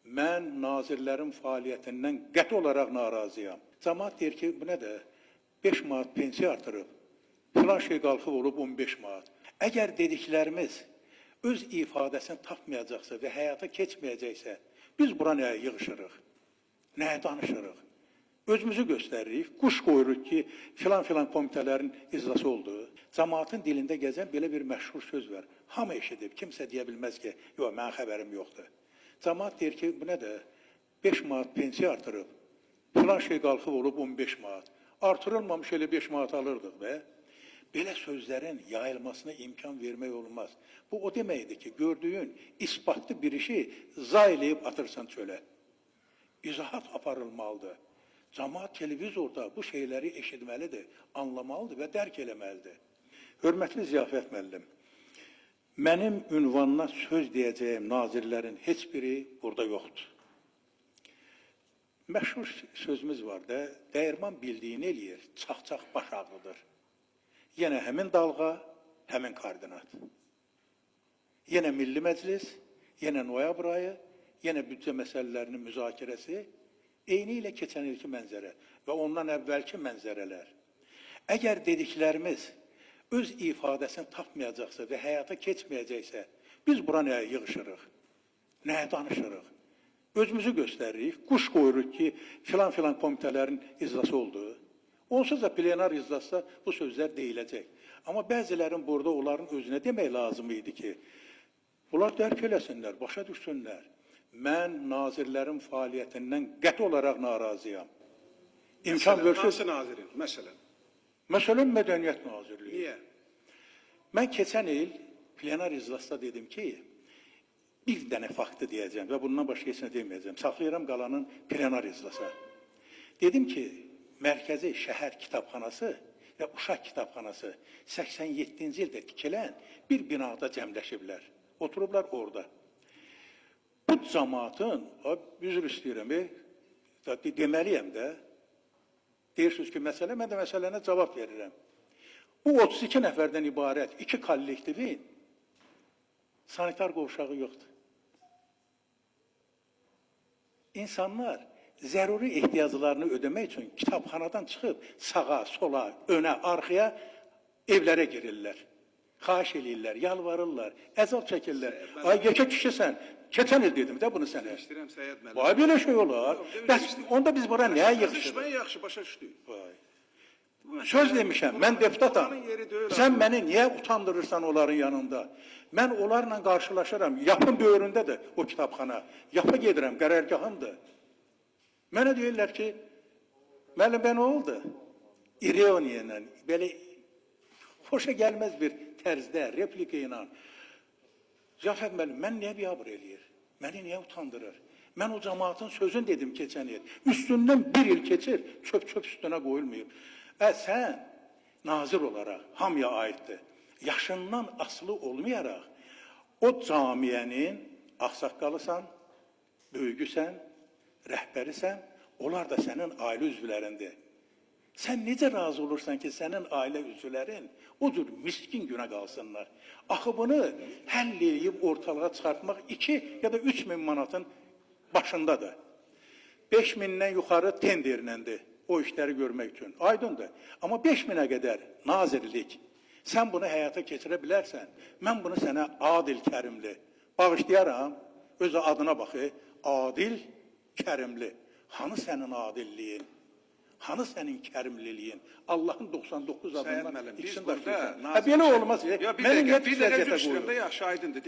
Mən nazirlərin fəaliyyətindən qəti olaraq narazıyam. Cəmaət deyir ki, bu nədir? 5 manat pensiya artırıb, filan şey qalxıb olub 15 manat. Əgər dediklərimiz öz ifadəsini tapmayacaqsa və həyata keçməyəcəksə, biz bura nəyə yığışırıq? Nəyə danışırıq? Özümüzü göstəririk, quş qoyuruq ki, filan komitələrin icrası oldu. Cəmaatın dilində gəzən belə bir məşhur söz var. Hamı eşidib, kimsə deyə bilməz ki, yox, mənim xəbərim yoxdur. Cəmaat deyir ki, bu nədir? 5 manat pensiya artırıb, filan şey qalxıb olub 15 manat. Artırılmamış elə 5 manat alırdıq və belə sözlərin yayılmasına imkan vermək olmaz. Bu o deməkdir ki, gördüyün isbatlı bir işi zayləyib atırsan çölə. İzahat aparılmalıdır. Cəmaat televizorda bu şeyləri eşitməlidir, anlamalıdır və dərk eləməlidir. Hörmətli Ziyafət müəllim, mənim ünvanına söz deyəcəyim nazirlərin heç biri burada yoxdur. Məşhur sözümüz var da, dəyirman bildiyini eləyir, çax-çax baş ağrıdır. Yenə həmin dalğa, həmin koordinat. Yenə Milli Məclis, yenə noyabr ayı, yenə büdcə məsələlərinin müzakirəsi, eyni ilə keçən ilki mənzərə və ondan əvvəlki mənzərələr. Əgər dediklərimiz öz ifadəsini tapmayacaqsa və həyata keçməyəcəksə, biz bura nəyə yığışırıq? Nəyə danışırıq? Özümüzü göstəririk, quş qoyuruq ki, filan komitələrin icrası oldu. Onsuz da plenar icrasda bu sözlər deyiləcək. Amma bəzilərin burada onların özünə demək lazım idi ki, bunlar dərk eləsinlər, başa düşsünlər. Mən nazirlərin fəaliyyətindən qəti olaraq narazıyam. Hansı nazirin? Məsələn? Məsələn, Mədəniyyət Nazirliyi. Niyə? Mən keçən il plenar iclasda dedim ki, bir dənə faktı deyəcəm və bundan başqa heç nə deməyəcəm. Saxlayıram qalanın plenar iclasa. Dedim ki, Mərkəzi Şəhər Kitabxanası və Uşaq Kitabxanası 87-ci ildə tikilən bir binada cəmləşiblər. Oturublar orada. Bu cəmaatın, üzr istəyirəm, deməliyəm də, deyirsiniz ki, məsələ, mən də məsələnə cavab verirəm. Bu 32 nəfərdən ibarət 2 kollektivin sanitar qovşağı yoxdur. İnsanlar zəruri ehtiyaclarını ödəmək üçün kitabxanadan çıxıb sağa, sola, önə, arxaya evlərə girirlər. Xahiş eləyirlər, yalvarırlar, əzab çəkirlər. Ay, yekə kişisən, keçən il dedim də bunu sənə. İstəyirəm, Səyyad müəllim. Vay, belə şey olar. Onda biz bura nəyə yığışırıq? Düşmən yaxşı, başa düşdük. Söz demişəm, mən deputatam. Sən məni niyə utandırırsan onların yanında? Mən onlarla qarşılaşıram. Yapın böyründədir o kitabxana. Yapı gedirəm, qərargahımdır. Mənə deyirlər ki, müəllim, nə oldu? İroniya ilə, belə xoşa gəlməz bir tərzdə, replika ilə. Ziyafət müəllim, mən niyə biabır eləyir? Məni niyə utandırır? Mən o cəmaatın sözünü dedim keçən il. Üstündən bir il keçir, çöp üstünə qoyulmayıb. Sən nazir olaraq hamıya aiddir. Yaşından asılı olmayaraq o camiyənin ağsaqqalısan, böyügüsən, rəhbərisən, onlar da sənin ailə üzvlərindir. Sən necə razı olursan ki, sənin ailə üzvlərin o cür miskin günə qalsınlar? Axı bunu həll edib ortalığa çıxartmaq 2 ya da 3 min manatın başındadır. 5 mindən yuxarı tenderləndir o işləri görmək üçün. Aydındır. Amma 5 minə qədər nazirlik, sən bunu həyata keçirə bilərsən, mən bunu sənə Adil Kərimli bağışlayaram, öz adına baxı, Adil Kərimli. Hanı sənin adilliyin? Hanı sənin kərimliliyin? Allahın 99 adından ikisini daşıyırsan. Belə olmaz. Bir dəqiqə düşürəm də yaxşı, aydındır.